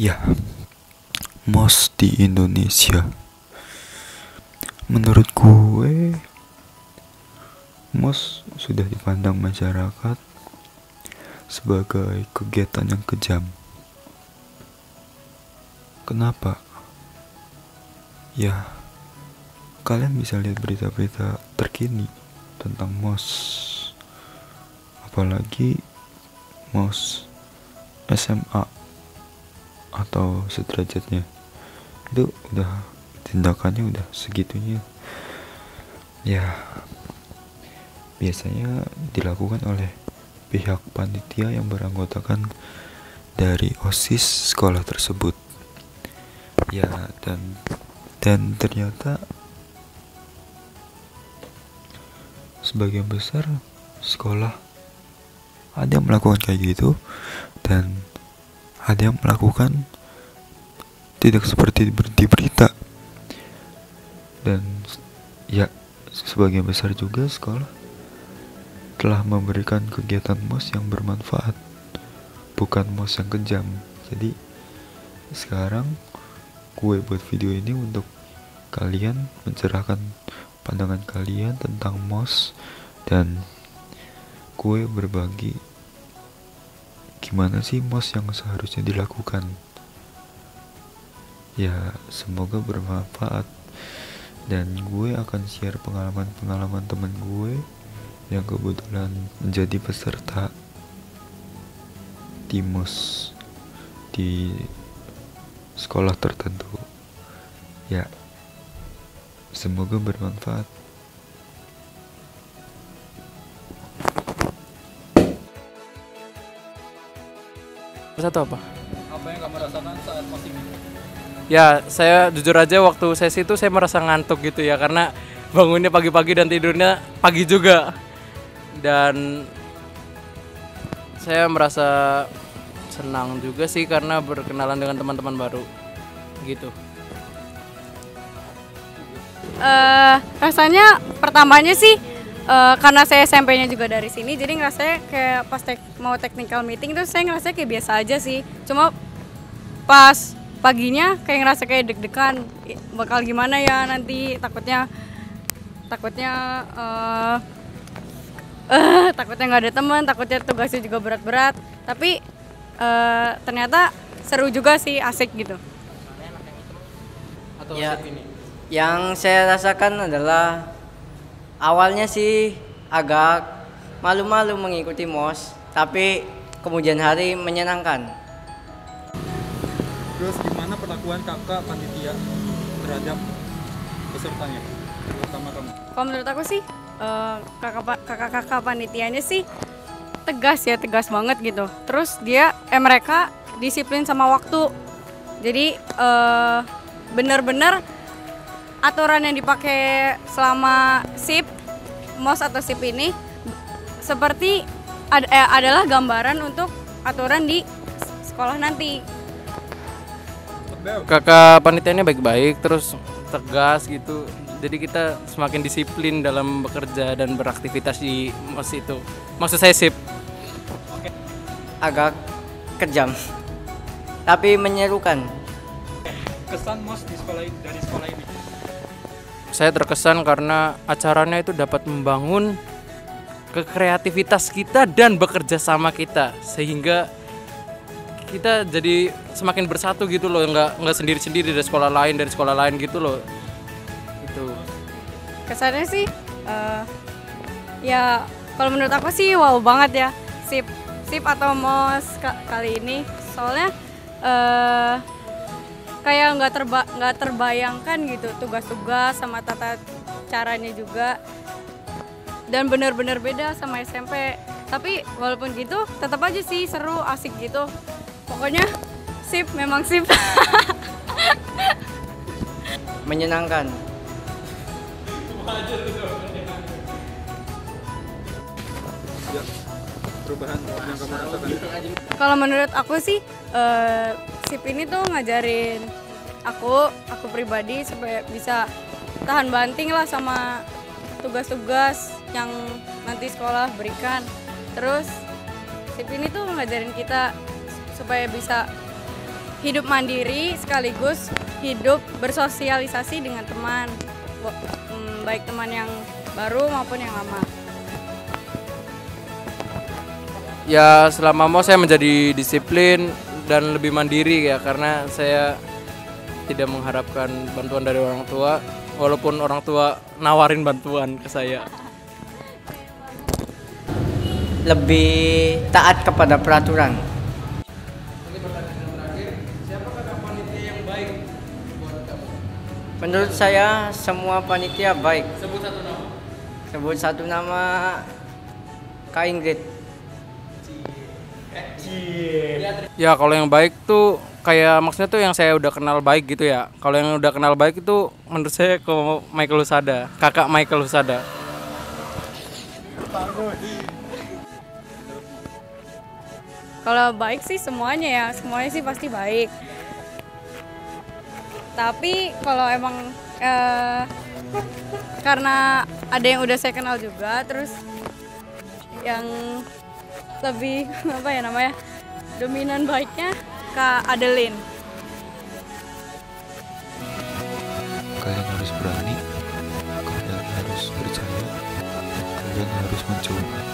Ya, MOS di Indonesia. Menurut gue, MOS sudah dipandang masyarakat sebagai kegiatan yang kejam. Kenapa? Ya, kalian bisa lihat berita-berita terkini tentang MOS. Apalagi MOS SMA atau sederajatnya. Itu udah tindakannya udah segitunya. Ya, biasanya dilakukan oleh pihak panitia yang beranggotakan dari OSIS sekolah tersebut. Ya, dan ternyata sebagian besar sekolah ada yang melakukan kayak gitu, dan ada yang melakukan tidak seperti di berita. Dan ya, sebagian besar juga sekolah telah memberikan kegiatan MOS yang bermanfaat, bukan MOS yang kejam. Jadi sekarang gue buat video ini untuk kalian mencerahkan pandangan kalian tentang MOS, dan gue berbagi gimana sih MOS yang seharusnya dilakukan. Ya, semoga bermanfaat, dan gue akan share pengalaman-pengalaman teman gue yang kebetulan menjadi peserta di MOS di sekolah tertentu. Ya, semoga bermanfaat. Satu apa? Apa yang kamu rasakan saat MOS ini? Ya, saya jujur aja waktu sesi itu saya merasa ngantuk gitu ya, karena bangunnya pagi-pagi dan tidurnya pagi juga. Dan saya merasa senang juga sih karena berkenalan dengan teman-teman baru gitu. Rasanya pertamanya sih karena saya SMP-nya juga dari sini, jadi ngerasanya kayak pas mau technical meeting tuh saya ngerasa kayak biasa aja sih. Cuma pas paginya kayak ngerasa kayak deg-degan, bakal gimana ya nanti, takutnya takutnya nggak ada teman, takutnya tugasnya juga berat-berat. Tapi ternyata seru juga sih, asik gitu. Atau Ya, ini? yang saya rasakan adalah awalnya sih agak malu-malu mengikuti MOS, tapi kemudian hari menyenangkan. Terus gimana perlakuan kakak panitia terhadap pesertanya, terutama kamu? Kalau menurut aku sih kakak-kakak panitianya sih tegas banget gitu. Terus mereka disiplin sama waktu. Jadi bener-bener aturan yang dipakai selama SIP, MOS atau SIP ini seperti adalah gambaran untuk aturan di sekolah nanti. Kakak panitianya baik-baik, terus tegas gitu. Jadi kita semakin disiplin dalam bekerja dan beraktivitas di MOS itu. Maksud saya SIP. Agak kejam, tapi menyerukan. Kesan MOS dari sekolah ini? Saya terkesan karena acaranya itu dapat membangun kekreativitas kita dan bekerja sama kita, sehingga kita jadi semakin bersatu gitu loh, nggak sendiri-sendiri dari sekolah lain gitu loh. Itu Kesannya sih ya kalau menurut aku sih wow banget ya SIP atau MOS kali ini. Soalnya kayak nggak terbayangkan gitu tugas-tugas sama tata caranya juga, dan benar-benar beda sama SMP. Tapi walaupun gitu tetap aja sih seru, asik gitu. Pokoknya SIP memang SIP. Menyenangkan. Ya, perubahan yang kamu rasakan? Kalau menurut aku sih SIP ini tuh ngajarin aku pribadi supaya bisa tahan banting lah sama tugas-tugas yang nanti sekolah berikan. Terus SIP ini tuh ngajarin kita supaya bisa hidup mandiri sekaligus hidup bersosialisasi dengan teman, baik teman yang baru maupun yang lama. Ya selama mau saya menjadi disiplin dan lebih mandiri ya, karena saya tidak mengharapkan bantuan dari orang tua, walaupun orang tua nawarin bantuan ke saya. Lebih taat kepada peraturan. Ini pertanyaan terakhir, siapakah panitia yang baik buat kamu? Menurut saya semua panitia baik. Sebut satu nama. Sebut satu nama, Kak Ingrid. Ya kalau yang baik tuh kayak maksudnya tuh yang saya udah kenal baik gitu ya. Kalau yang udah kenal baik itu menurut saya ke Michael Husada, kakak Michael Husada. Kalau baik sih semuanya ya, semuanya sih pasti baik. Tapi kalau emang karena ada yang udah saya kenal juga, terus yang lebih apa ya namanya, dominan baiknya Kak Adeline. Kalian harus berani, kalian harus percaya, kalian harus mencoba.